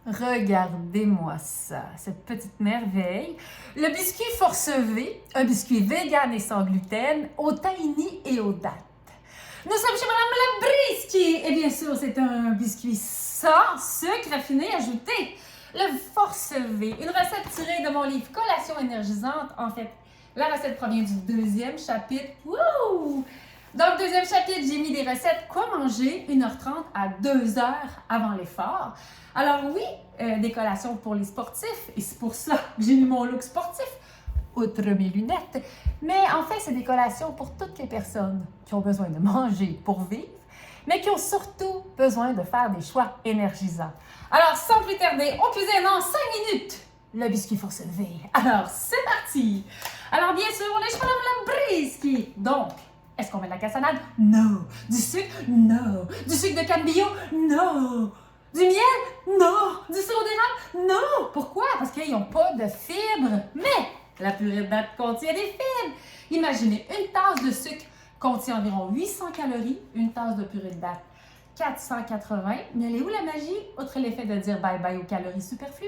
Regardez-moi ça, cette petite merveille. Le biscuit Force V, un biscuit vegan et sans gluten, au tahini et aux dattes. Nous sommes chez Madame Labriskie et bien sûr, c'est un biscuit sans sucre raffiné ajouté. Le Force V, une recette tirée de mon livre Collation énergisante. En fait, la recette provient du deuxième chapitre. Wouh! Dans le deuxième chapitre, j'ai mis des recettes quoi manger 1h30 à 2h avant l'effort. Alors oui, des collations pour les sportifs, et c'est pour ça que j'ai mis mon look sportif, outre mes lunettes. Mais en fait, c'est des collations pour toutes les personnes qui ont besoin de manger pour vivre, mais qui ont surtout besoin de faire des choix énergisants. Alors, sans plus tarder, on cuisine en 5 minutes le biscuit Force V. Alors, c'est parti! Alors, bien sûr, on est chez Madame Labriskie. Donc, est-ce qu'on met de la cassonade? Non. Du sucre? Non. Du sucre de canne bio? Non. Du miel? Non. Du sirop d'érable? Non. Pourquoi? Parce qu'ils n'ont pas de fibres. Mais la purée de dattes contient des fibres. Imaginez, une tasse de sucre contient environ 800 calories, une tasse de purée de dattes 480. Mais elle est où la magie? Outre l'effet de dire bye-bye aux calories superflues.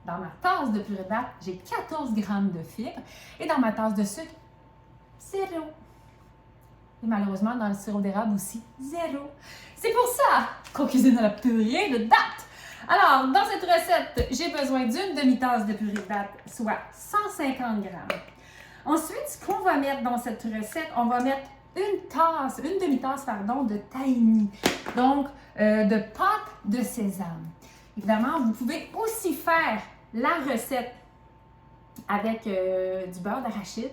Dans ma tasse de purée de dattes, j'ai 14 grammes de fibres. Et dans ma tasse de sucre, 0. Et malheureusement, dans le sirop d'érable aussi, 0. C'est pour ça qu'on cuisine à la purée de dattes. Alors, dans cette recette, j'ai besoin d'une demi-tasse de purée de dattes, soit 150 grammes. Ensuite, ce qu'on va mettre dans cette recette, on va mettre une demi-tasse, de tahini, donc de pâte de sésame. Évidemment, vous pouvez aussi faire la recette avec du beurre d'arachide.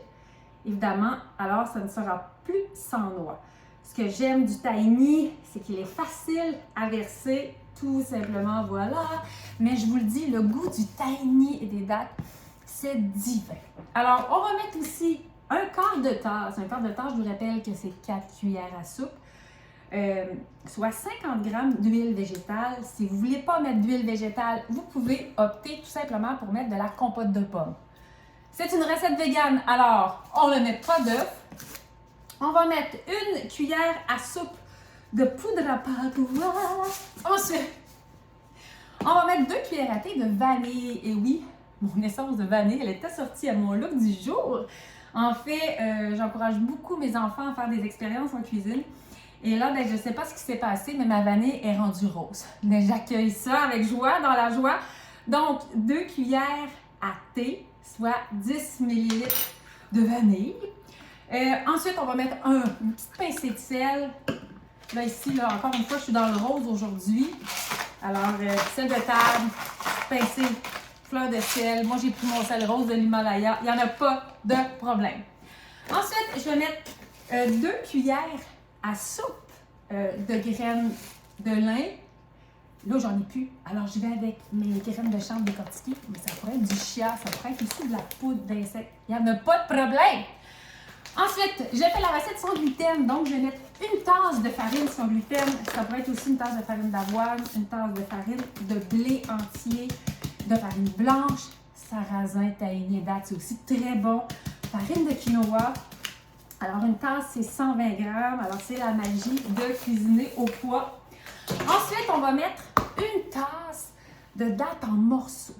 Évidemment, alors ça ne sera plus sans noix. Ce que j'aime du tahini, c'est qu'il est facile à verser, tout simplement, voilà. Mais je vous le dis, le goût du tahini et des dattes, c'est divin. Alors, on va mettre aussi un quart de tasse. Un quart de tasse, je vous rappelle que c'est 4 cuillères à soupe, soit 50 grammes d'huile végétale. Si vous ne voulez pas mettre d'huile végétale, vous pouvez opter tout simplement pour mettre de la compote de pommes. C'est une recette végane, alors on ne met pas d'œuf. On va mettre une cuillère à soupe de poudre à pâte. Ensuite, on va mettre 2 cuillères à thé de vanille. Et oui, mon essence de vanille, elle est assortie à mon look du jour. En fait, j'encourage beaucoup mes enfants à faire des expériences en cuisine. Et là, je ne sais pas ce qui s'est passé, mais ma vanille est rendue rose. Mais j'accueille ça avec joie, dans la joie. Donc, 2 cuillères à thé, soit 10 ml de vanille. Ensuite, on va mettre une petite pincée de sel. Là, ici, là, encore une fois, je suis dans le rose aujourd'hui. Alors, sel de table, pincée, fleur de sel. Moi, j'ai pris mon sel rose de l'Himalaya. Il n'y en a pas de problème. Ensuite, je vais mettre 2 cuillères à soupe de graines de lin. Là, j'en ai plus. Alors, je vais avec mes graines de chanvre décortiquées. Mais ça pourrait être du chia, ça pourrait être aussi de la poudre d'insectes. Il n'y en a pas de problème. Ensuite, j'ai fait la recette sans gluten. Donc, je vais mettre une tasse de farine sans gluten. Ça pourrait être aussi une tasse de farine d'avoine, une tasse de farine de blé entier, de farine blanche, sarrasin, tahini et dattes. C'est aussi très bon. Farine de quinoa. Alors, une tasse, c'est 120 grammes. Alors, c'est la magie de cuisiner au poids. Ensuite, on va mettre une tasse de dattes en morceaux.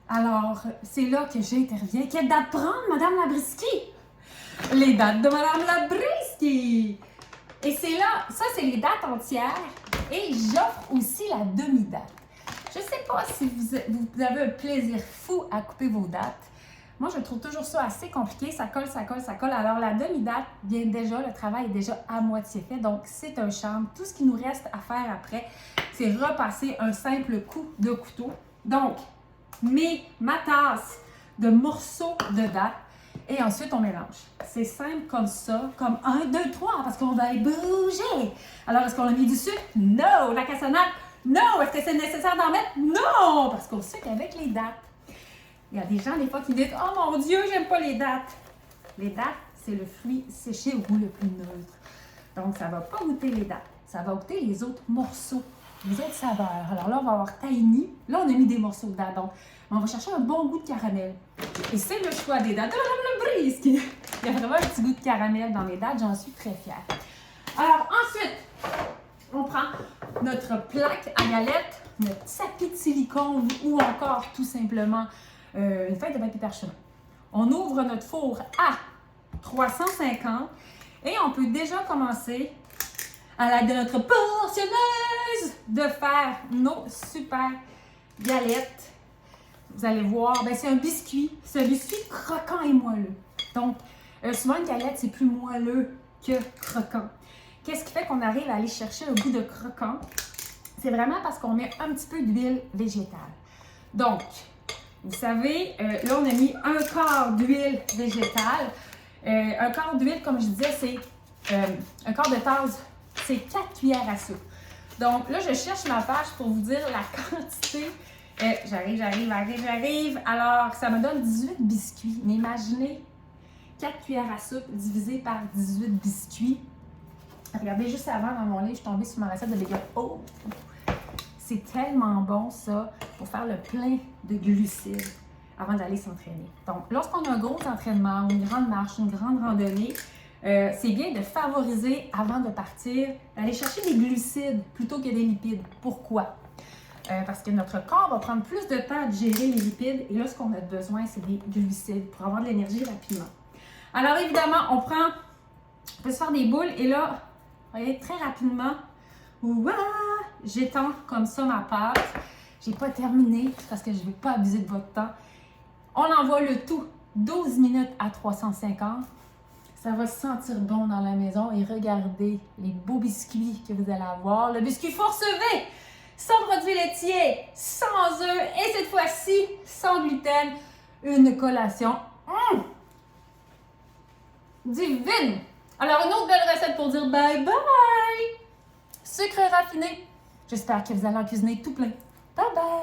Alors, c'est là que j'interviens. Quelle date prendre, Madame Labriskie? Les dattes de Madame Labriskie! Et c'est là, ça c'est les dattes entières. Et j'offre aussi la demi-date. Je ne sais pas si vous avez un plaisir fou à couper vos dattes. Moi, je trouve toujours ça assez compliqué. Ça colle, ça colle, ça colle. Alors, la demi-date, bien déjà, le travail est déjà à moitié fait. Donc, c'est un charme. Tout ce qui nous reste à faire après, c'est repasser un simple coup de couteau. Donc, ma tasse de morceaux de dattes. Et ensuite, on mélange. C'est simple comme ça, comme 1, 2, 3, parce qu'on va y bouger. Alors, est-ce qu'on a mis du sucre? Non! La cassonade? Non! Est-ce que c'est nécessaire d'en mettre? Non! Parce qu'on sait qu'avec les dattes, il y a des gens, des fois, qui disent « Oh mon Dieu, j'aime pas les dattes! » Les dattes, c'est le fruit séché au goût le plus neutre. Donc, ça ne va pas goûter les dattes. Ça va goûter les autres morceaux, les autres saveurs. Alors là, on va avoir tahini. Là, on a mis des morceaux de dattes. Donc, on va chercher un bon goût de caramel. Et c'est le choix des dattes de Madame Labriskie. Il y a vraiment un petit goût de caramel dans mes dattes. J'en suis très fière. Alors, ensuite, on prend notre plaque à galettes. notre tapis de silicone ou encore tout simplement une feuille de papier parchemin. On ouvre notre four à 350 et on peut déjà commencer à l'aide de notre portionneuse de faire nos super galettes. Vous allez voir, ben c'est un biscuit. C'est un biscuit croquant et moelleux. Donc, souvent une galette, c'est plus moelleux que croquant. Qu'est-ce qui fait qu'on arrive à aller chercher un goût de croquant? C'est vraiment parce qu'on met un petit peu d'huile végétale. Donc, vous savez, là, on a mis un quart d'huile végétale. Un quart d'huile, comme je disais, c'est un quart de tasse, c'est 4 cuillères à soupe. Donc, là, je cherche ma page pour vous dire la quantité. J'arrive. Alors, ça me donne 18 biscuits. Mais imaginez 4 cuillères à soupe divisées par 18 biscuits. Regardez, juste avant, dans mon livre, je suis tombée sur ma recette de bacon. Oh! C'est tellement bon, ça, pour faire le plein de glucides avant d'aller s'entraîner. Donc, lorsqu'on a un gros entraînement, une grande marche, une grande randonnée, c'est bien de favoriser, avant de partir, d'aller chercher des glucides plutôt que des lipides. Pourquoi? Parce que notre corps va prendre plus de temps à gérer les lipides et là, ce qu'on a besoin, c'est des glucides pour avoir de l'énergie rapidement. Alors, évidemment, on peut se faire des boules et là, vous voyez, très rapidement, j'étends comme ça ma pâte. J'ai pas terminé parce que je ne vais pas abuser de votre temps. On envoie le tout 12 minutes à 350. Ça va sentir bon dans la maison et regardez les beaux biscuits que vous allez avoir. Le biscuit Forcevé, sans produits laitiers, sans œufs et cette fois-ci, sans gluten. Une collation divine! Alors, une autre belle recette pour dire bye bye! Sucre raffiné. J'espère que vous allez en cuisiner tout plein. Bye bye!